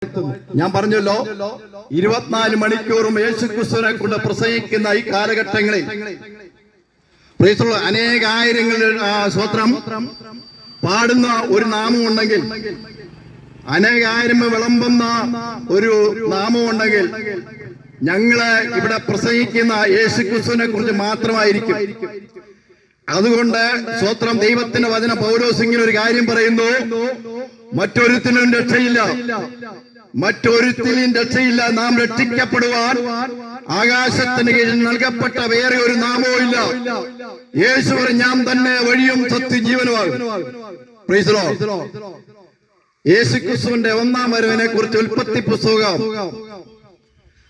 ഞാൻ പറഞ്ഞല്ലോ 24 മണിക്കൂറും യേശുക്രിസ്തുവിനെ കൊണ്ട് പ്രസംഗിക്കുന്ന ഈ കാലഘട്ടങ്ങളിൽ അനേകായിരങ്ങൾ സ്വത്രം പാടുന്ന ഒരു നാമം ഉണ്ടെങ്കിൽ, അനേകായിരം വിളമ്പുന്ന ഒരു നാമം ഉണ്ടെങ്കിൽ, ഞങ്ങള് ഇവിടെ പ്രസംഗിക്കുന്ന യേശുക്രിസ്തുവിനെ കുറിച്ച് മാത്രമായിരിക്കും. അതുകൊണ്ട് സ്വത്രം ദൈവത്തിന്റെ വചന പൗലോസ് ഇങ്ങനെ ഒരു കാര്യം പറയുന്നു: മറ്റൊരുത്തിനും രക്ഷയില്ല, മറ്റൊരുത്തിനും രക്ഷയില്ല. നാം രക്ഷിക്കപ്പെടുവാൻ ആകാശത്തിന് കീഴിൽ നൽകപ്പെട്ട വേറെ ഒരു നാമവും ഇല്ല. യേശു ഞാൻ തന്നെ വഴിയും സത്യം ജീവനുമാകും. Price the Lord. യേശുക്രിസ്തുവിന്റെ ഒന്നാം വരവിനെ കുറിച്ച് ഉൽപ്പത്തി പുസ്തകം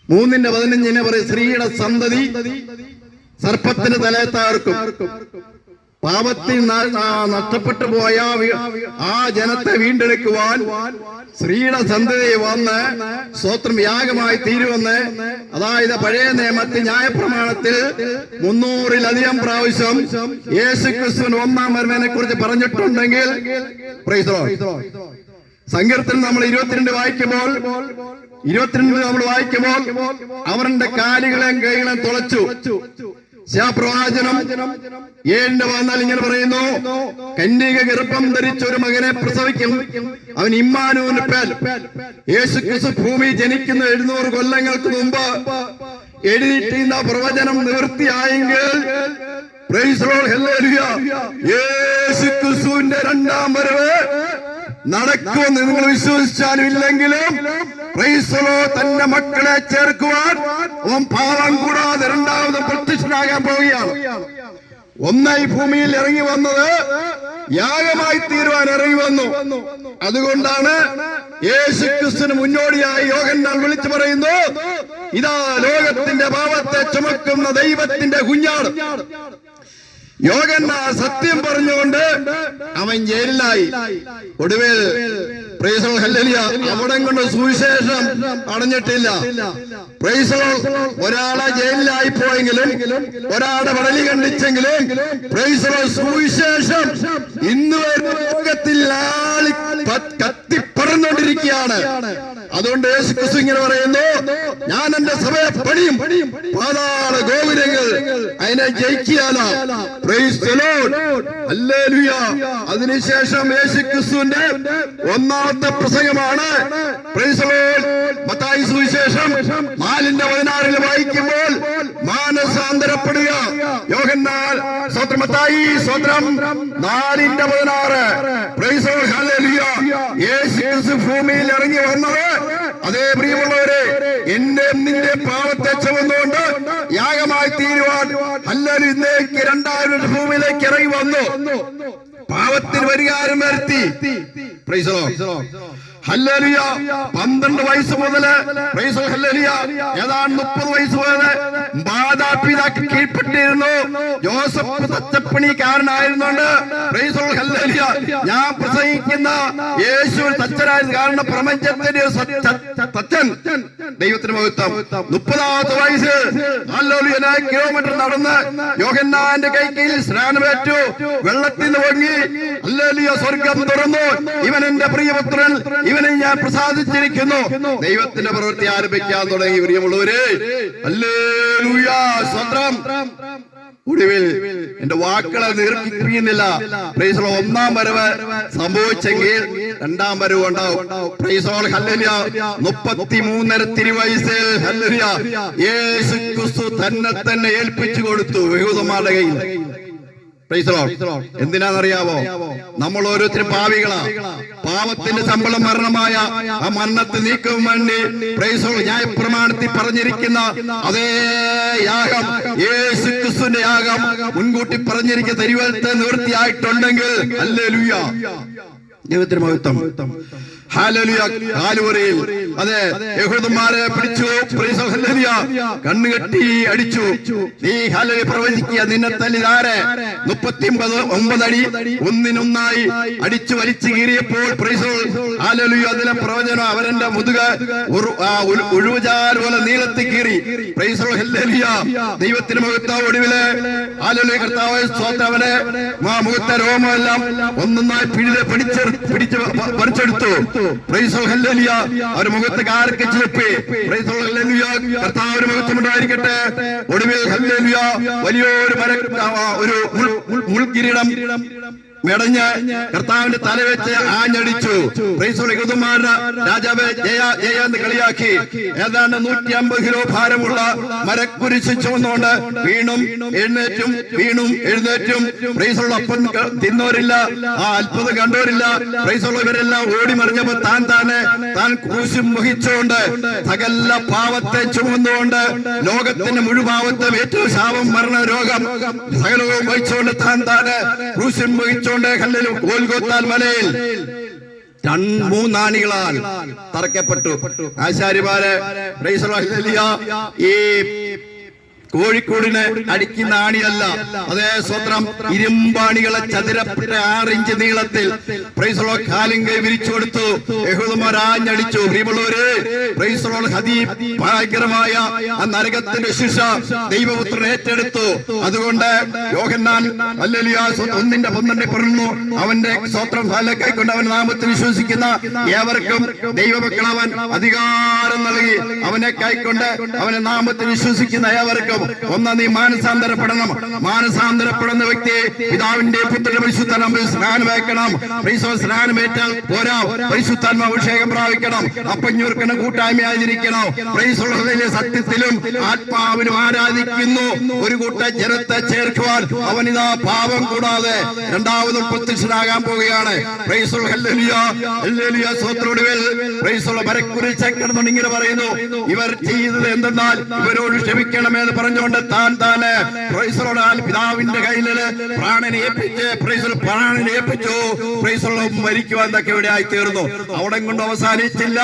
3:15 പറയും: സ്ത്രീയുടെ സന്തതി സർപ്പത്തിന് തലയെ തകർക്കും. പാപത്തിൽ നഷ്ടപ്പെട്ടു പോയ ആ ജനത്തെ വീണ്ടെടുക്കുവാൻ സ്ത്രീയുടെ സന്തതി വന്ന് സ്വത്രം യാഗമായി തീരുവെന്ന്, അതായത് പഴയ നിയമത്തിൽ ന്യായപ്രമാണത്തിൽ 300-ലധികം പ്രാവശ്യം യേശുക്രിസ്തുവിന് ഒന്നാം വരവിനെ കുറിച്ച് പറഞ്ഞിട്ടുണ്ടെങ്കിൽ, പ്രൈസ് ദി ലോർഡ്, സങ്കീർത്തനം നമ്മൾ 22 വായിക്കുമ്പോൾ അവരുടെ കാലുകളെയും കൈകളെയും തുളച്ചു. പ്രവാചനം 7:14 ഇങ്ങനെ പറയുന്നു: കന്യക ഗർഭം ധരിച്ച ഒരു മകനെ പ്രസവിക്കും, അവൻ ഇമ്മാനുവിന്റെ പേർ. യേശുക്രിസ്തു ഭൂമി ജനിക്കുന്ന 700 കൊല്ലങ്ങൾക്ക് മുമ്പ് എഴുതിയിട്ടിരുന്ന പ്രവചനം നിവൃത്തിയായെങ്കിൽ, പ്രൈസ് ദി ലോർഡ്, ഹല്ലേലൂയ, യേശുക്രിസ്തുവിന്റെ രണ്ടാം വരവ് നടക്കുമെന്ന് നിങ്ങൾ വിശ്വസിച്ചാലും ഇല്ലെങ്കിലും, പ്രൈസ് ദി ലോർഡ്, തന്റെ മക്കളെ ചേർക്കുവാൻ അവൻ പാപം കൂടാതെ രണ്ടാമതും പ്രത്യക്ഷനാകാൻ പോവുകയാണ്. ഒന്നായി ഭൂമിയിൽ ഇറങ്ങി വന്നത് യാഗമായി തീരുവാൻ ഇറങ്ങി വന്നു. അതുകൊണ്ടാണ് യേശുക്രിസ്തുവിന് മുന്നോടിയായി യോഹന്നാൻ വിളിച്ചു പറയുന്നു: ഇതാ ലോകത്തിന്റെ പാപത്തെ ചുമക്കുന്ന ദൈവത്തിന്റെ കുഞ്ഞാട്. യോഹന്നാൻ സത്യം പറഞ്ഞുകൊണ്ട് അവൻ ജയിലിലായി. ഒടുവിൽ പ്രൈസ് ദി ലോർഡ്, ഹല്ലേലൂയ, അവിടെ കൊണ്ട് സുവിശേഷം അടഞ്ഞിട്ടില്ല. പ്രൈസ് ദി ലോർഡ്, ഒരാളെ ജയിലിലായി പോയെങ്കിലും, ഒരാളെ വടലി കണ്ടിച്ചെങ്കിലും, പ്രൈസ് ദി ലോർഡ്, സുവിശേഷം ഇന്ന് ലോകത്തിൽ കത്തിപ്പറന്നുകൊണ്ടിരിക്കുകയാണ്. അതുകൊണ്ട് യേശുക്രിസ്തു ഇങ്ങനെ പറയുന്നു: ഞാൻ എന്റെ സഭയെ പണിയും, പാതാള ഗോപുരങ്ങൾ അതിനെ ജയിക്കാനാ. Praise the lord, hallelujah. അതിനുശേഷം യേശുക്രിസ്തുവിന്റെ ഒന്നാമത്തെ പ്രസംഗമാണ് പ്രൈസ് ദി ലോർഡ് മത്തായി സുവിശേഷം 4:16 വായിക്കുമ്പോൾ മാനസാന്തരപ്പെടുക. യോഹന്നാൻ സ്വത്രം മത്തായി സ്വത്രം 4:16. Price the lord, hallelujah. യേശുക്രിസ്തു ഭൂമിയിൽ ഇറങ്ങി വന്നത്, അതേ പ്രിയമുള്ളവരെ, എന്റെ നിന്റെ പാപത്തെ ചുമന്നുകൊണ്ട് യാഗമായി തീരുവാൻ ഹല്ലേലൂയ ഇന്നേക്ക് 2000 ഭൂമിയിലേക്ക് ഇറങ്ങി വന്നു. പാപത്തിന് പരിഹാരം വരുത്തി. Price the lord, hallelujah. 12 വയസ്സ് മുതല്, പ്രൈസ് ദി ലോർഡ്, ഹല്ലേലൂയ, ഏതാണ്ട് 30 വയസ്സ് മുതല് മാതാപിതാക്കൾ കീഴ്പ്പെട്ടിരുന്നു. ജോസഫ് തച്ചപ്പണിക്കാരനായിരുന്നുണ്ട്. Praise the lord, hallelujah. ഞാൻ പ്രസംഗിക്കുന്ന യേശു തച്ചനായിരുന്നു. കാരണം പ്രപഞ്ചത്തിന്റെ തച്ചൻ, ദൈവത്തിന് മഹത്വം. 30ാമത്തെ വയസ്സ് ഹല്ലേലൂയ കിലോമീറ്റർ നടന്ന് യോഹന്നാന്റെ കൈക്കീഴിൽ സ്നാനമേറ്റു. വെള്ളത്തിൽ നിന്ന് പൊങ്ങി, ഹല്ലേലൂയ, സ്വർഗം തുറന്നു. ഇവൻ എന്റെ പ്രിയപുത്രൻ, ഇവനെ ഞാൻ പ്രസാദിച്ചിരിക്കുന്നു. ദൈവത്തിന്റെ പ്രവൃത്തി ആരംഭിക്കാൻ തുടങ്ങി. പ്രിയമുള്ളവരെ, ഹല്ലേലൂയ, സ്വത്രം. ഒടുവിൽ എന്റെ വാക്കുകളെ ദീർഘിപ്പിക്കുന്നില്ല. പ്രൈസ് ദി ലോർഡ്, ഒന്നാം വരവ് സംഭവിച്ചെങ്കിൽ രണ്ടാം വരവ് ഉണ്ടാവും. Praise the lord, hallelujah. 33 തിരുവയസ്സിൽ, ഹല്ലേലൂയ, യേശുക്രിസ്തു തന്നെ ഏൽപ്പിച്ചു കൊടുത്തു യഹൂദന്മാരുടെ കയ്യിൽ. Praise the lord. എന്തിനാണെന്നറിയാമോ? നമ്മൾ ഓരോരുത്തരും പാപികളാ. പാപത്തിന്റെ ശമ്പളം മരണമായ ആ മരണത്തെ നീക്കും വേണ്ടി പ്രൈസ് ദി ലോർഡ് ന്യായപ്രമാണത്തിൽ പറഞ്ഞിരിക്കുന്ന അതേ യാഗം, യേശുക്രിസ്തുവിന്റെ യാഗം മുൻകൂട്ടി പറഞ്ഞിരിക്കുന്ന തിരുവചനത്തെ നിവൃത്തിയായിട്ടുണ്ടെങ്കിൽ, ഹല്ലേലൂയ, ദൈവത്തിന് മഹത്വം, ഹല്ലേലൂയ. കാൽവരിയിൽ അതെ യഹൂദന്മാരെ പിടിച്ചു. കണ്ണുകെട്ടി അടിച്ചു. നീ ഹല്ലേലൂയ പ്രവചിക്കുക, നിന്നെ തല്ലിതാരെ 39 അടി ഒന്നിനൊന്നായി അടിച്ചു വലിച്ചു കീറിയപ്പോൾ ഹല്ലേലൂയ അതിലെ പ്രവചനം അവരെന്റെ മുതുക ഒഴിവുചാൽ പോലെ നീളത്തി കീറി. ഹല്ലേലൂയ ദൈവത്തിന് മുഖത്താവ് ഒടുവില് ഹല്ലേലൂയ കർത്താവ് സ്തോത്രവനെ മുഖത്തെ രോമെല്ലാം ഒന്നൊന്നായി പിടിച്ച് പറിച്ചെടുത്തു. ഹല്ലേലൂയ അവർ മുഖത്ത് കാർക്കിച്ച് വെപ്പി. കർത്താവിന് മുഖത്തുമുണ്ടായിരിക്കട്ടെ. ഒടുവിൽ ഹല്ലേലൂയ വലിയൊരു ഒരു മുൾക്കിരീടം മെടഞ്ഞ് കർത്താവിന്റെ തലവെച്ച് ആഞ്ഞടിച്ചു. യഹൂദന്മാരുടെ രാജാവ് ജയ ജയ എന്ന് കളിയാക്കി. ഏതാണ്ട് 150 കിലോ ഭാരമുള്ള മരക്കുരിശ് ചുമന്നുകൊണ്ട് വീണും എഴുന്നേറ്റും അപ്പം തിന്നോരില്ല, ആ അത്ഭുതം കണ്ടോരില്ല. ഇവരെല്ലാം ഓടി മറിഞ്ഞപ്പോ താൻ ക്രൂശും വഹിച്ചുകൊണ്ട് സകല പാവത്തെ ചുമന്നുകൊണ്ട് ലോകത്തിന്റെ മുഴുപാവത്തെ ഏറ്റവും ശാപം മരണ രോഗം സകലവും വഹിച്ചുകൊണ്ട് താനെ ക്രൂശും വഹിച്ചു ഗോൽഗോത്താൽ മലയിൽ 3 ആണികളാൽ തറയ്ക്കപ്പെട്ടു. ആശാരിമാരെ ഈ കോഴിക്കോടിന് അടിക്കുന്ന ആണിയല്ല, അതേ സ്വത്രം ഇരുമ്പാണികളെ ചതുരപ്പെട്ട 6 ഇഞ്ച് നീളത്തിൽ കാലും കൈ വിരിച്ചു കൊടുത്തു. യഹൂദന്മാർ ആഞ്ഞടിച്ചു. ഭയങ്കരമായ ആ നരകത്തിന്റെ ശിക്ഷ ദൈവപുത്രൻ ഏറ്റെടുത്തു. അതുകൊണ്ട് യോഹന്നാൻ ഹല്ലേലൂയ 1:12 പറഞ്ഞു, അവന്റെ സ്വത്രം കൈക്കൊണ്ട് അവന്റെ നാമത്തിൽ വിശ്വസിക്കുന്ന ഏവർക്കും ദൈവമക്കളവൻ അധികാരം നൽകി. അവനെ കൈക്കൊണ്ട് അവന്റെ നാമത്തിൽ വിശ്വസിക്കുന്ന ഏവർക്കും നീ മാനസാന്തരപ്പെടുന്ന വ്യക്തി പിതാവിന്റെ പുത്രന്റെ പരിശുദ്ധാത്മാവിൽ സ്നാനമേൽക്കണം. സ്നാനമേറ്റാൽ പോരാ, പരിശുദ്ധാത്മാ അഭിഷേകം പ്രാപിക്കണം. അപ്പഞ്ഞൂർക്കണ കൂട്ടായ്മയായിരിക്കണം. സത്യത്തിലും ആത്മാവിനും ആരാധിക്കുന്നു. ഒരു കൂട്ട ജനത്തെ ചേർക്കുവാൻ അവനിതാ പാപം കൂടാതെ രണ്ടാമതും പ്രത്യക്ഷനാകാൻ പോവുകയാണ്. ഇങ്ങനെ പറയുന്നു, ഇവർ ചെയ്തത് എന്തെന്നാൽ ഇവരോട് ക്ഷമിക്കണമെന്ന് പറഞ്ഞുകൊണ്ട് താനെ പിതാവിന്റെ കയ്യില് പ്രാണനെ ഏൽപ്പിച്ചു. മരിക്കുവാൻ തക്കെ ഇവിടെ ആയി തീർന്നു. അവിടെ കൊണ്ട് അവസാനിച്ചില്ല.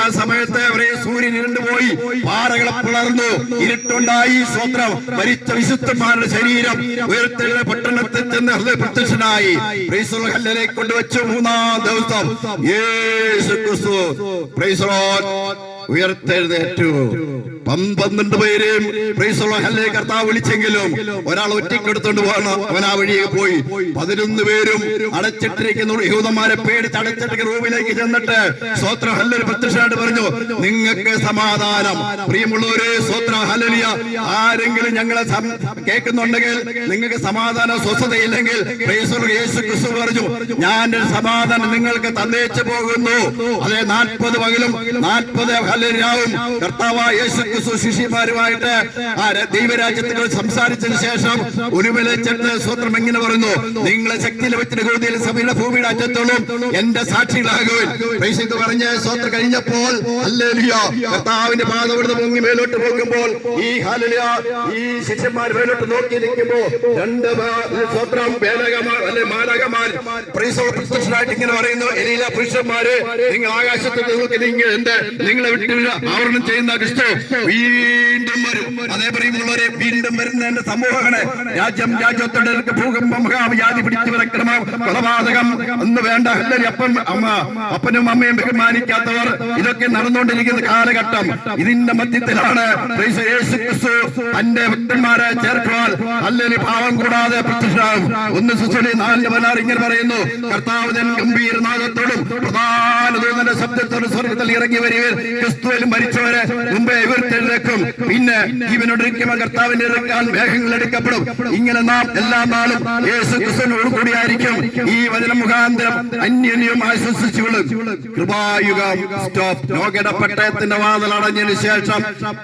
ആ സമയത്ത് സൂര്യൻ ഇരുണ്ടുപോയി, പാറകളെ പിളർന്നു, ഇരുട്ടുണ്ടായി. സ്വത്രം മരിച്ച വിശുദ്ധന്മാരുടെ ശരീരം ഉയർത്തെഴുന്ന പട്ടണത്തിൽ ചെന്ന് പ്രത്യക്ഷനായി. കൊണ്ടുവച്ചു. 3-ാം ദിവസം യേശു ക്രിസ്തു ഉയർത്തെഴുന്നേറ്റു. 12 പേരെയും കർത്താവ് വിളിച്ചെങ്കിലും ഒരാൾ ഒറ്റയ്ക്കെടുത്തോണ്ട് പോകണം. അവൻ ആ വഴിയെ പോയി. 11 പേരും അടച്ചിട്ടിരിക്കുന്ന യഹൂദന്മാരെ പേടിച്ച് അടച്ചിട്ടിരിക്കുന്ന റൂമിലേക്ക് ചെന്നിട്ട് സ്വോത്രം ഹല്ലേലൂയ പ്രത്യക്ഷമായിട്ട് പറഞ്ഞു, നിങ്ങൾക്ക് സമാധാനം. പ്രിയമുള്ളവരെ, സ്വോത്രം ഹല്ലേലൂയ. ആരെങ്കിലും ഞങ്ങളെ കേൾക്കുന്നുണ്ടെങ്കിൽ നിങ്ങൾക്ക് സമാധാനം സ്വസ്ഥതയില്ലെങ്കിൽ യേശു ക്രിസ്തു പറഞ്ഞു, ഞാൻ സമാധാനം നിങ്ങൾക്ക് തന്നേച്ചു പോകുന്നു. അതേ 40 പകലും 40 ഹല്ലേലൂയാവും കർത്താവായ യേശു ശിഷ്യന്മാരുമായിട്ട് ദൈവരാജ്യത്തിൽ സംസാരിച്ചതിന് ശേഷം ഒരുമല ചെന്ന് സ്വത്രം എങ്ങനെ പറയുന്നു, നിങ്ങളെ ശക്തി ലഭിച്ചിട്ട് ഗോതിയിൽ സഭയുടെ ഭൂമിയുടെ അറ്റത്തോളം എന്റെ സാക്ഷികളാകുവാൻ പറഞ്ഞ് സ്വത്രം കഴിഞ്ഞപ്പോൾ ഹല്ലേലൂയ കർത്താവിന്റെ പാദം ഇവിടുന്ന് പൊങ്ങി മേലോട്ട് പോകുമ്പോൾ ഈ ഹല്ലേലൂയ ഈ ശിഷ്യന്മാർ മേലോട്ട് നോക്കി നിൽക്കുമ്പോൾ 2 സ്വത്രം മാലാഖമാർ പ്രത്യക്ഷനായിട്ട് ഇങ്ങനെ പറയുന്നു, എലീല പുരുഷന്മാര് നിങ്ങൾ ആകാശത്ത് നോക്കി നിങ്ങളെ വിട്ടു ആവരണം ചെയ്യുന്ന ക്രിസ്തു വീണ്ടും വരും. അതേ പറയുമ്പോഴേ വീണ്ടും വരുന്ന എന്റെ സമൂഹങ്ങളെ രാജ്യത്തോടെ ഭൂകമ്പം മഹാവ്യാധി പിടിച്ചു വിലക്കണമോ കൊലപാതകം ഒന്നും വേണ്ട. അപ്പനും അമ്മയും ബഹുമാനിക്കാത്തവർ, ഇതൊക്കെ നടന്നുകൊണ്ടിരിക്കുന്ന കാലഘട്ടം. ഇതിന്റെ മധ്യത്തിലാണ് യേശു ക്രിസ്തു തന്റെ ഭക്തന്മാരെ ചേർക്കുവാൻ അല്ലെങ്കിൽ പാവം കൂടാതെ പ്രത്യക്ഷനാകും. 1:4 ഇങ്ങനെ പറയുന്നു, കർത്താവ് ഗംഭീരനാദത്തോടും പ്രധാന ദൂതന്റെ ശബ്ദത്തോടും സ്വർഗ്ഗത്തിൽ ഇറങ്ങി വരികയും ക്രിസ്തുവിലും മരിച്ചവരെ മുമ്പേ ഇവർക്കെഴുന്നേക്കും. പിന്നെ ജീവനോടിരിക്കുമ്പോൾ കർത്താവിന്റെ ഇറക്കാൻ മേഘങ്ങൾ എടുക്കപ്പെടും. ഇങ്ങനെ നാം എല്ലാ നാളും യേശു ക്രിസ്തുവിനോട് കൂടിയായിരിക്കും. ഈ വചനം മുഖാന്തരം അന്യോന്യം ആശ്വസിച്ചുകൊള്ളും. കൃപായുഗം സ്റ്റോപ്പ്. നോക്കേണ്ട പട്ടയത്തിന്റെ വാതിൽ അടഞ്ഞതിന് ശേഷം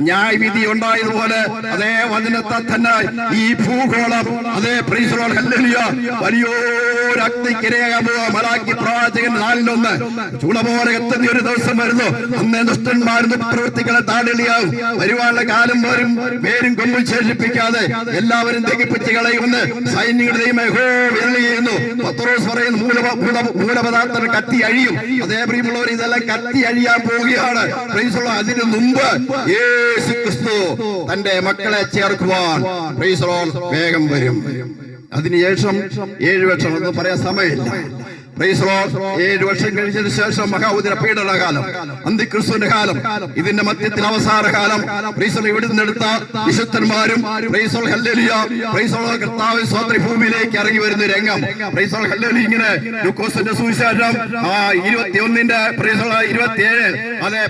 ന്യായവിധി ഉണ്ടായതുപോലെ അതേ വചനത്തെ തന്നെ ഈ ഭൂഗോളം അതേ പ്രീസലോൾ ഹല്ലേലൂയ വലിയൊരു അഗ്നിക്കിരയാകാൻ പോവാ. മലാക്കി പ്രവാചകൻ 4:1 ചൂള പോലെ എത്തുന്ന ഒരു ദിവസം വരുന്നു. അന്നേ ദുഷ്ടൻ ദുഷ്ടന്മാരും പ്രവൃത്തികളെ താടിളിയാവും. വരുവാനുള്ള കാലം വരും പേരും കൊമ്പും ശേഷിപ്പിക്കാതെ എല്ലാവരും ദഹിപ്പിച്ച് കളയുമെന്ന് സൈന്യങ്ങളുടെ ചെയ്യുന്നു. പത്രോസ് പറയുന്നു മൂലപദാർത്ഥം കത്തി അഴിയും. അതേ പ്രിയമുള്ളവർ, ഇതെല്ലാം കത്തി അഴിയാൻ പോവുകയാണ്. അതിനു മുമ്പ് യേശു ക്രിസ്തു തന്റെ മക്കളെ ചേർക്കുവാൻ വേഗം വരും. അതിനുശേഷം 7 വർഷം ഒന്നും പറയാൻ സമയമില്ല. 7 വർഷം കഴിഞ്ഞതിന് ശേഷം മഹാഉദര പീഡനകാലം, അന്തിക്രിസ്തുവിന്റെ കാലം, ഇതിന്റെ മധ്യത്തിൽ അവസാന കാലം. ഇവിടുന്ന് എടുത്ത വിശുദ്ധന്മാരും കർത്താവ് സ്വന്തം ഭൂമിയിലേക്ക് ഇറങ്ങി വരുന്ന രംഗം. ഇങ്ങനെ ലൂക്കോസിന്റെ സുവിശേഷം 21-ന്റെ 27 അതെ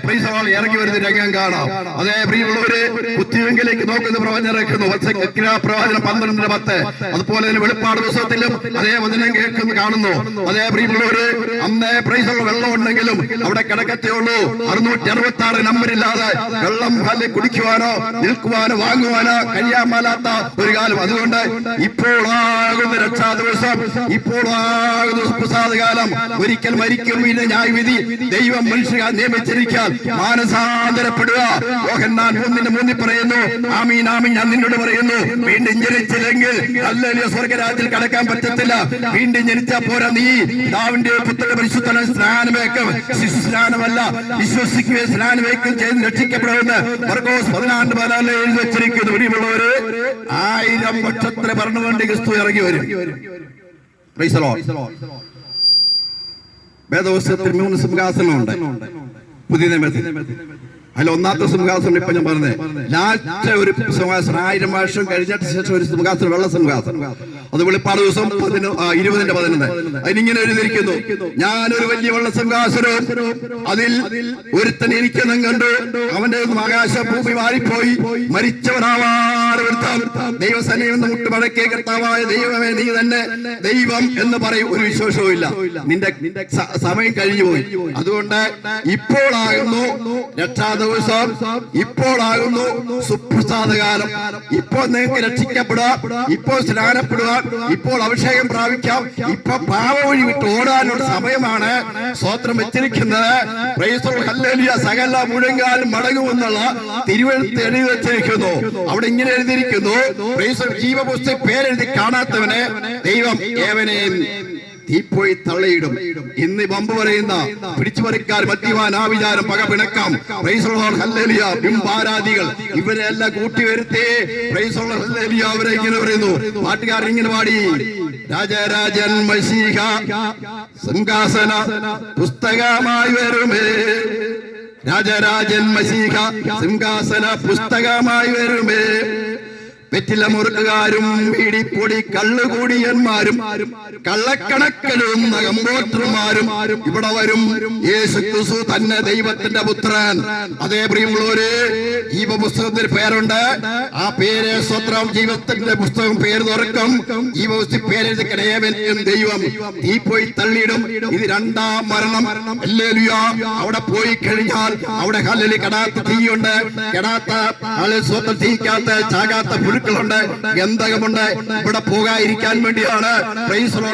ഇറങ്ങി വരുന്ന രംഗം കാണാം. അതേ പ്രിയമുള്ളവര്, കുത്തിവെങ്കിലേക്ക് നോക്കുന്ന പ്രവചനം പ്രവചനം 12-10, അതുപോലെ തന്നെ വെളിപ്പാട് പുസ്തകത്തിലും അതേ വചനം കേൾക്കുന്നു കാണുന്നു. അതേ പ്രിയമുള്ളവര്, അന്നേ വെള്ളം ഉണ്ടെങ്കിലും അവിടെ കിടക്കത്തേ ഉള്ളൂ. 666 നമ്പരില്ലാതെ വെള്ളം കുടിക്കുവാനോ നിൽക്കുവാനോ വാങ്ങുവാനോ കഴിയാൻ മേലാത്ത ഒരു കാലം. അതുകൊണ്ട് ഇപ്പോഴാകുന്ന രക്ഷാ ദിവസം, ഇപ്പോഴാകുന്ന പ്രസാദകാലം, ഒരിക്കൽ മരിക്കും പിന്നെ ന്യായവിധി ദൈവം മനുഷ്യ നിയമിച്ചിരിക്കാൻ മാനസാന്തരപ്പെടുക. യോഹന്നാൻ 3:3 പറയുന്നു, ആമീൻ ആമീൻ ഞാൻ നിന്നോട് പറയുന്നു, വീണ്ടും ജനിച്ചില്ലെങ്കിൽ ഹല്ലേലൂയ സ്വർഗ്ഗരാജ്യത്തിൽ കടക്കാൻ പറ്റത്തില്ല. വീണ്ടും ജനിച്ചാൽ പോരാ, നീ പിതാവിന്റെ പുത്രന്റെ പരിശുദ്ധ സ്നാനമേക്കും, ശിശുസ്നാനമല്ല വിശ്വസിക്കുകയും സ്നാനമേക്കും ചെയ്ത് രക്ഷിക്കപ്പെടുമെന്ന് മർക്കോസ് 14:14 എഴുതി വെച്ചിരിക്കുന്നു. ഇവിടെയുള്ളവര് 1000 വർഷത്തിന് ഭരണവേണ്ടി ക്രിസ്തു ഇറങ്ങി വരും. വേദപുസ്തകത്തിൽ 3 സിംഹാസനമുണ്ട് പുതിയ നിയമത്തിൽ. അതിൽ ഒന്നാമത്തെ സിംഹാസനം ഇപ്പൊ ഞാൻ പറഞ്ഞത് ലാസ്റ്റ് ഒരു സിംഹാസനം 1000 വർഷം കഴിഞ്ഞിട്ട് ശേഷം ഒരു സിംഹാസനം, വെള്ള സിംഹാസനം. അത് വെളിപ്പാട് ദിവസം 20-11 അതിനിങ്ങനെ എഴുതിയിരിക്കുന്നു, ഞാനൊരു വലിയ വെള്ള സിംഹാസനവും അതിൽ ഒരുത്തൻ ഇരിക്കണം കണ്ടു. അവന്റെ ആകാശ ഭൂമി മാറിപ്പോയി, മരിച്ചവനാവാതെ ദൈവസേനയിൽ നിന്ന് മുട്ടുമടക്കിയ കർത്താവായ ദൈവമേ നീ തന്നെ ദൈവം എന്ന് പറയും. ഒരു വിശ്വാസവും ഇല്ല. നിന്റെ സമയം കഴിഞ്ഞുപോയി. അതുകൊണ്ട് ഇപ്പോഴാകുന്നു രക്ഷാ ദിവസം, ഇപ്പോഴാകുന്നു സുപ്രസാദകാലം. ഇപ്പോൾ നിങ്ങൾക്ക് രക്ഷിക്കപ്പെടുക, ഇപ്പോൾ സ്നാനപ്പെടുക, ഇപ്പോൾ അഭിഷേകം പ്രാപിക്കാം, ഇപ്പൊ പാവവഴി വിട്ട് ഓടാനുള്ള സമയമാണ്. സ്തോത്രം വെച്ചിരിക്കുന്നത് സകല മുഴങ്കാലും മടങ്ങുമെന്നുള്ള തിരുവെഴുത്ത് എഴുതി വെച്ചിരിക്കുന്നു. അവിടെ ഇങ്ങനെ എഴുതിയിരിക്കുന്നു, ജീവപുസ്തക പേരെഴുതി കാണാത്തവനെ ദൈവം ഏവനെയും തീപ്പോയി തള്ളയിടും. ഇന്ന് ബമ്പ് പറയുന്ന പിടിച്ചുപറിക്കാർ, മദ്യപാൻ, ആവിചാരം, പക, പിണക്കം, ബിംബാരാധികൾ, ഇവരെല്ലാം കൂട്ടിവരുത്തി അവരെ ഇങ്ങനെ പറയുന്നു. പാട്ടുകാരൻ ഇങ്ങനെ പാടി, രാജരാജൻ മശീഹ സിംഹാസന പുസ്തകമായി വരുമേ, രാജരാജൻ മശീഹ സിംഹാസന പുസ്തകമായി വരുമേ, വെറ്റില മുറുക്കുകാരും വീടിപ്പൊടി കള്ളുകൂടിയന്മാരും കള്ളക്കണക്കലും നഗമ്പോത്രന്മാരും ഇവിടെ വരും. യേശു ക്രിസ്തു തന്നെ ദൈവത്തിന്റെ പുത്രൻ. അതേ പ്രിയമുള്ളവര്, ജീവപുസ്തകത്തിന് പേരുണ്ട്. ആ പേര് സ്വത്രം ജീവത്തിന്റെ പുസ്തകം പേര് തുറക്കും. ജീവപുസ്തക പേരെഴുതി കിടയവനും ദൈവം തീപ്പോയി തള്ളിയിടും. ഇത് 2ാം മരണം. ഹല്ലേലൂയ. അവിടെ പോയി കഴിഞ്ഞാൽ അവിടെ ഹല്ലേലൂയ കെടാത്ത തീയുണ്ട്, കെടാത്ത സ്വന്തം തീക്കാത്ത ചാകാത്ത പുഴുക്കളുണ്ട്, ഗന്ധകമുണ്ട്. ഇവിടെ പോകാതിരിക്കാൻ വേണ്ടിയാണ്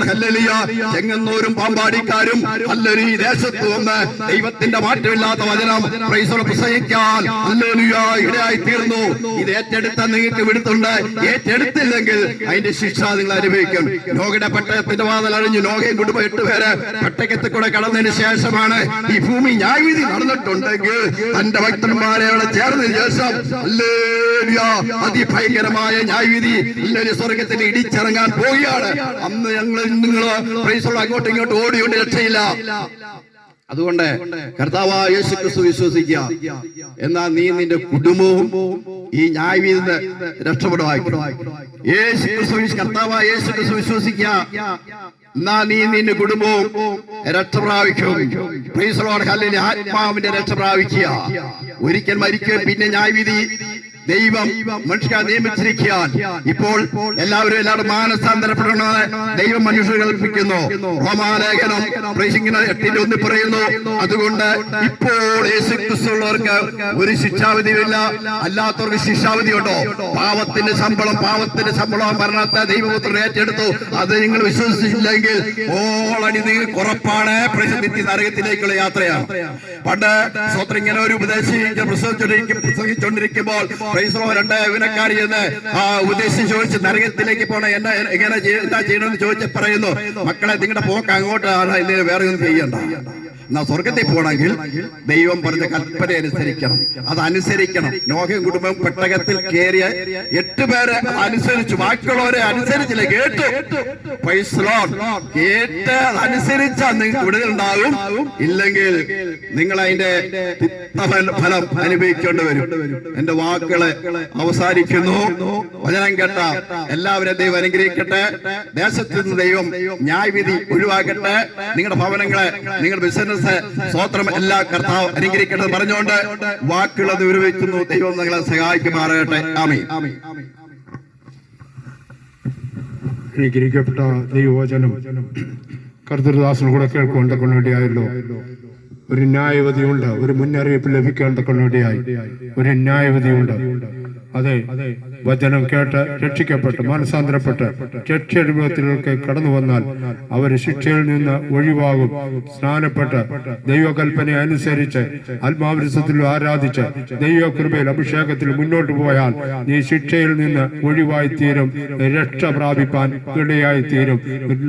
ഹല്ലേലൂയ ചെങ്ങന്നൂരും പാമ്പാടിക്കാരും ഹല്ലേലൂയ ദേശത്ത് വന്ന് ദൈവത്തിന്റെ മാറ്റമില്ലാത്ത വചനം പ്രസംഗിക്കാൻ ഹല്ലേലൂയ ഇടയായി തീർന്നു. ഇത് ഏറ്റെടുത്ത നിങ്ങൾക്ക് വിടുത്തുണ്ട്, ഏറ്റെടുത്തില്ലെങ്കിൽ അതിന്റെ ശിക്ഷ നിങ്ങൾ അനുഭവിക്കും. നോഹയുടെ പട്ടയത്തിന്റെ വാതിൽ അഴിഞ്ഞു. നോഹയും കുടുംബം 8 പേര് പട്ടയത്തിൽ കൂടെ കടന്നതിന് ശേഷമാണ് ഈ ഭൂമി ന്യായവിധി നടന്നിട്ടുണ്ടെങ്കിൽ തന്റെ ഭക്തന്മാരെ അവിടെ ചേർന്നതിന് ശേഷം ഹല്ലേലൂയ അതിഭയങ്കരമായ ന്യായവിധി സ്വർഗത്തിൽ ഇടിച്ചിറങ്ങാൻ പോവുകയാണ്. അന്ന് നിങ്ങൾ അങ്ങോട്ടും ഇങ്ങോട്ടും ഓടിയോണ്ട് രക്ഷയില്ല. അതുകൊണ്ട് കർത്താവായ യേശു ക്രിസ്തു വിശ്വസിക്കുക, എന്നാൽ നീ നിന്റെ കുടുംബവും ഈ ന്യായവിധിന്ന് രക്ഷപ്പെടുവായി. യേശു ക്രിസ്തു കർത്താവായ യേശു ക്രിസ്തു വിശ്വസിക്കുക, എന്നാ നീ നിന്റെ കുടുംബവും രക്ഷ പ്രാപിക്കും. ആത്മാവിന്റെ രക്ഷ പ്രാപിക്കുക. ഒരിക്കൽ മരിക്കുക, പിന്നെ ന്യായവിധി ദൈവം മനുഷ്യരെ നിയമിച്ചിരിക്കാൻ. ഇപ്പോൾ എല്ലാവരും മാനസാന്തരപ്പെടണമെന്ന് ദൈവം മനുഷ്യരെ കൽപ്പിക്കുന്നു. റോമാലേഖനം 8:1 പറയുന്നു, അതുകൊണ്ട് ഇപ്പോൾ യേശുക്രിസ്തുള്ളവർക്ക് ഒരു ശിക്ഷാവിധിയില്ല, അല്ലാത്തവർക്ക് ശിക്ഷാവിധി ഉണ്ടോ? പാവത്തിന്റെ ശമ്പളം മരണത്തെ ദൈവപുത്രൻ ഏറ്റെടുത്തു. അത് നിങ്ങൾ വിശ്വസിച്ചില്ലെങ്കിൽ ഓളടി നിങ്ങൾക്ക് ഉറപ്പാണ്, നിത്യ നരകത്തിലേക്കുള്ള യാത്രയാണ്. പണ്ട് സ്വത്രം ഇങ്ങനെ ഒരു പ്രസംഗിച്ചോണ്ടിരിക്കുമ്പോൾ രണ്ട് യൗവനക്കാരി എന്ന് ഉപദേശിച്ച് ചോദിച്ച് നരകത്തിലേക്ക് പോണ എന്താ ചെയ്യണമെന്ന് ചോദിച്ച് പറയുന്നു, മക്കളെ നിങ്ങളുടെ പോക്ക് അങ്ങോട്ടാണ്, ഇതിന് വേറെ ഒന്നും ചെയ്യണ്ട. എന്നാ സ്വർഗത്തിൽ പോകണമെങ്കിൽ ദൈവം പറഞ്ഞ കൽപ്പന അനുസരിക്കണം, അതനുസരിക്കണം. നോഹയും കുടുംബം പെട്ടകത്തിൽ കയറിയ 8 പേര് അനുസരിച്ചു, ബാക്കിയുള്ളവരെ അനുസരിച്ചില്ല, കേട്ടു. കേട്ട് അതനുസരിച്ചാൽ നിങ്ങൾക്ക് വിടുതലുണ്ടാകും, ഇല്ലെങ്കിൽ നിങ്ങൾ അതിന്റെ ഫലം അനുഭവിക്കേണ്ടി വരും. എന്റെ വാക്കുകളെ അവസാനിക്കുന്നു. വചനം കേട്ട എല്ലാവരും ദൈവം അനുഗ്രഹിക്കട്ടെ. ദേശത്ത് നിന്ന് ദൈവം ന്യായവിധി ഒഴിവാക്കട്ടെ. നിങ്ങളുടെ ഭവനങ്ങളെ, നിങ്ങളുടെ ബിസിനസ് സ്വത്രം എല്ലാ കർത്താവ് അനുഗ്രഹിക്കട്ടെ പറഞ്ഞുകൊണ്ട് വാക്കുകൾ നിർവഹിക്കുന്നു. ദൈവം നിങ്ങളെ സഹായിക്കുമാറാകട്ടെ. ആമീൻ. അനുഗ്രഹിക്കപ്പെട്ട ദൈവവചനം കർത്തൃദാസന് കൂടെ കേൾക്കേണ്ട കൊണ്ടിടയായല്ലോ. ഒരു ന്യായവതിയുണ്ട്, ഒരു മുന്നറിയിപ്പ് ലഭിക്കേണ്ട കൊണ്ടിടയായി ഒരു ന്യായവതിയുണ്ട്. അതെ, വചനം കേട്ട് രക്ഷിക്കപ്പെട്ട് മനസാന്തരപ്പെട്ട് രക്ഷാനുഭവത്തിലേക്ക് കടന്നു വന്നാൽ അവർ ശിക്ഷയിൽ നിന്ന് ഒഴിവാകും. സ്നാനപ്പെട്ട് ദൈവകൽപ്പന അനുസരിച്ച് ആത്മാവിരസത്തിൽ ആരാധിച്ച് ദൈവകൃപയിൽ അഭിഷേകത്തിൽ മുന്നോട്ട് പോയാൽ നീ ശിക്ഷയിൽ നിന്ന് ഒഴിവായി തീരും, രക്ഷ പ്രാപിപ്പാൻ ഇടയായി തീരും.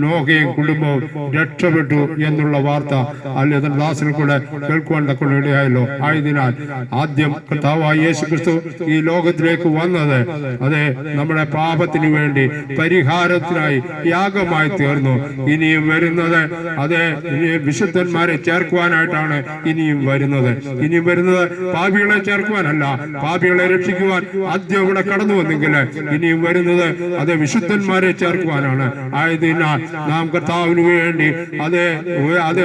നോഹയും കുടുംബവും രക്ഷപ്പെട്ടു എന്നുള്ള വാർത്ത അല്ലെ ദാസനെ കൂടെ കേൾക്കുവാൻ തക്കൊണ്ട് ഇടയായല്ലോ. ആയതിനാൽ ആദ്യം കർത്താവായ യേശുക്രിസ്തു ഈ ലോകത്തിലേക്ക് വന്നത് അതെ നമ്മുടെ പാപത്തിന് വേണ്ടി പരിഹാരത്തിനായി യാഗമായി തീർന്നു. ഇനിയും വരുന്നത് അതെ വിശുദ്ധന്മാരെ ചേർക്കുവാനായിട്ടാണ്. ഇനിയും വരുന്നത് പാപികളെ ചേർക്കുവാനല്ല, പാപികളെ രക്ഷിക്കുവാൻ ആദ്യം ഇവിടെ കടന്നു വന്നെങ്കിൽ ഇനിയും വരുന്നത് അതെ വിശുദ്ധന്മാരെ ചേർക്കുവാനാണ്. ആയതിനാൽ നാം കർത്താവിന് വേണ്ടി അതെ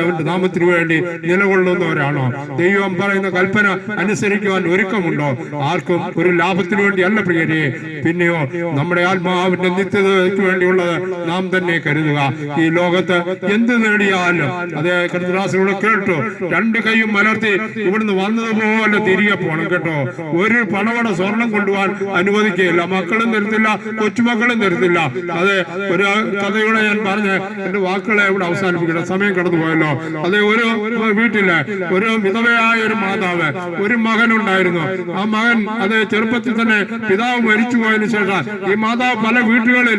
അവന്റെ നാമത്തിന് വേണ്ടി നിലകൊള്ളുന്നവരാണോ? ദൈവം പറയുന്ന കൽപ്പന അനുസരിക്കുവാൻ ഒരുക്കമുണ്ടോ? ആർക്കും ഒരു ലാഭത്തിന് വേണ്ടി അല്ല പ്രിയരെ, പിന്നെയോ നമ്മുടെ ആത്മാവിന്റെ നിത്യതയ്ക്ക് വേണ്ടിയുള്ളത് നാം തന്നെ കരുതുക. ഈ ലോകത്ത് എന്ത് നേടിയാലും അതേ കർത്തദാസനോട് കേട്ടു, 2 കൈയും മലർത്തി ഇവിടുന്ന് വന്നതുപോലെ തിരികെ പോകണം കേട്ടോ. ഒരു പണവട സ്വർണം കൊണ്ടുപോകാൻ അനുവദിക്കുകയില്ല. മക്കളും തരത്തില്ല, കൊച്ചുമക്കളും തരത്തില്ല. അതെ, ഒരു കഥയോടെ ഞാൻ പറഞ്ഞ് എന്റെ വാക്കുകളെ ഇവിടെ അവസാനിപ്പിക്കണം, സമയം കടന്നു പോയല്ലോ. അതെ, ഒരു വീട്ടില് ഒരു വിധവയായ ഒരു മാതാവ്, ഒരു മകനുണ്ടായിരുന്നു. ആ മകൻ അത് ചെറുപ്പത്തിൽ തന്നെ പിതാവ് മരിച്ചു പോയതിനു ശേഷം ഈ മാതാവ് പല വീട്ടുകളിൽ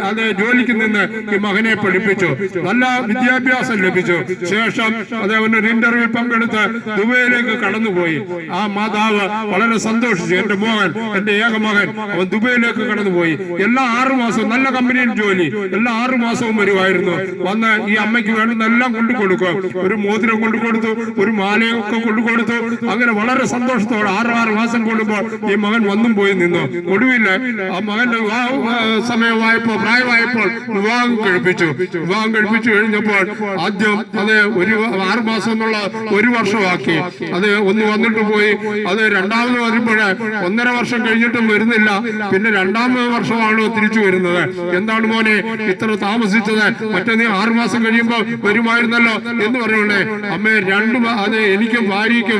അതെ ജോലിക്ക് നിന്ന് ഈ മകനെ പഠിപ്പിച്ചു, നല്ല വിദ്യാഭ്യാസം ലഭിച്ചു. ശേഷം അത് അവനൊരു ഇന്റർവ്യൂ പങ്കെടുത്ത് ദുബൈയിലേക്ക് കടന്നുപോയി. ആ മാതാവ് വളരെ സന്തോഷിച്ചു. എന്റെ മോഹൻ, എന്റെ ഏക മകൻ, അവൻ ദുബൈയിലേക്ക് കടന്നുപോയി. എല്ലാ 6 മാസവും നല്ല കമ്പനിയിൽ ജോലി, എല്ലാ 6 മാസവും വരുമായിരുന്നു. വന്ന് ഈ അമ്മയ്ക്ക് വേണ്ടുന്നെല്ലാം കൊണ്ടുകൊടുക്കും. ഒരു മോതിരം കൊണ്ടുകൊടുത്തു, ഒരു മാലയൊക്കെ കൊണ്ടുകൊടുത്തു. അങ്ങനെ വളരെ സന്തോഷത്തോടെ 6 മാസം കൂടുമ്പോൾ ഈ മകൻ വന്നും പോയി നിന്നു. ഒടുവിൽ ആ മകന്റെ സമയമായപ്പോൾ, പ്രായമായപ്പോൾ വിവാഹം കഴിപ്പിച്ചു കഴിഞ്ഞപ്പോൾ ആദ്യം അത് 6 മാസം എന്നുള്ള 1 വർഷമാക്കി. അത് ഒന്ന് വന്നിട്ട് പോയി. അത് രണ്ടാമത് വരുമ്പോഴേ 1.5 വർഷം കഴിഞ്ഞിട്ടും വരുന്നില്ല. പിന്നെ 2ാമത് വർഷമാണ് തിരിച്ചു വരുന്നത്. എന്താണ് മോനെ ഇത്ര താമസിച്ചത്? മറ്റേ നീ 6 മാസം കഴിയുമ്പോൾ വരുമായിരുന്നല്ലോ എന്ന് പറയുന്നേ. അമ്മേ, അത് എനിക്കും ഭാര്യയ്ക്കും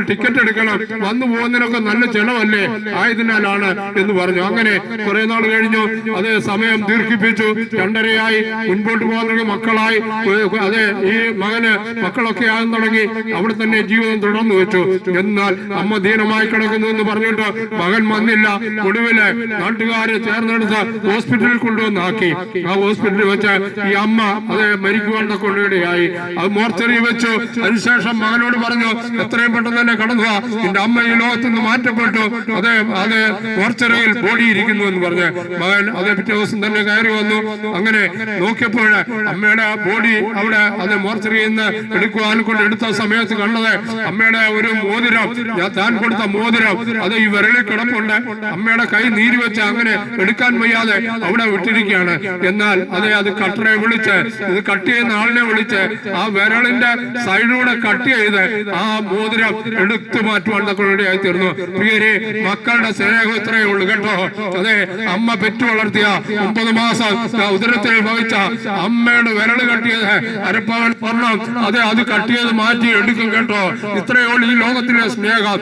ടിക്കറ്റ് എടുക്കണം, വന്നു പോകുന്നതിനൊക്കെ നല്ല ചെലവല്ലേ, ആയതിനാലാണ് എന്ന് പറഞ്ഞു. അങ്ങനെ കുറെ നാൾ കഴിഞ്ഞു. അതേ സമയം ദീർഘിപ്പിച്ചു. 2.5 മുൻപോട്ട് പോകാൻ തുടങ്ങി, മക്കളായി. അതെ, ഈ മകന് മക്കളൊക്കെ ആകാൻ തുടങ്ങി. അവിടെ തന്നെ ജീവിതം തുടർന്നു വെച്ചു. എന്നാൽ അമ്മ ദീനമായി കിടക്കുന്നു എന്ന് പറഞ്ഞിട്ട് മകൻ വന്നില്ല. ഒടുവില് നാട്ടുകാരെ ചേർന്നെടുത്ത് ഹോസ്പിറ്റലിൽ കൊണ്ടുവന്നാക്കി. ആ ഹോസ്പിറ്റലിൽ വെച്ച് ഈ അമ്മ അത് മരിക്കുവാൻ കൊണ്ടിടയായി. അത് മോർച്ചറി വെച്ചു. അതിനുശേഷം മകനോട് പറഞ്ഞു, എത്രയും പെട്ടെന്ന് തന്നെ കടന്നു, നിന്റെ അമ്മ ഈ ലോകത്ത് നിന്ന് മാറ്റപ്പെട്ടു, അതെ മോർച്ചറിയിൽ ബോഡി ഇരിക്കുന്നു എന്ന് പറഞ്ഞ് മകൻ പിറ്റേ ദിവസം തന്നെ കയറി വന്നു. അങ്ങനെ നോക്കിയപ്പോൾ അമ്മയുടെ ബോഡി അവിടെ മോർച്ചറിയിൽ നിന്ന് എടുക്കുവാൻ കൊണ്ട് എടുത്ത സമയത്ത് കണ്ടത് അമ്മയുടെ ഒരു മോതിരം, താൻ കൊടുത്ത മോതിരം അത് ഈ വിരലിൽ കിടപ്പുണ്ട്. അമ്മയുടെ കൈ നീര് വെച്ച് അങ്ങനെ എടുക്കാൻ വയ്യാതെ അവിടെ വിട്ടിരിക്കുകയാണ്. എന്നാൽ അത് കട്ടറെ വിളിച്ച്, ഇത് കട്ട് ചെയ്യുന്ന ആളിനെ വിളിച്ച് ആ വിരളിന്റെ സൈഡിലൂടെ കട്ട് ചെയ്ത് ആ മോതിരം എടുത്തു മാറ്റുവാൻ ഇടയായി തീർന്നു. പ്രിയരെ, മക്കളുടെ സ്നേഹം ഇത്രയേ ഉള്ളൂ കേട്ടോ. അതെ, അമ്മ പെറ്റു വളർത്തിയ 9 മാസം ഉദരത്തിൽ ഭവിച്ച അമ്മയുടെ വിരള് കട്ടിയത് അരപ്പവൻ സ്വർണം, അത് കട്ടിയത് മാറ്റി എടുക്കും കേട്ടോ. ഇത്രയേ ഉള്ളൂ ഈ ലോകത്തിലെ സ്നേഹം.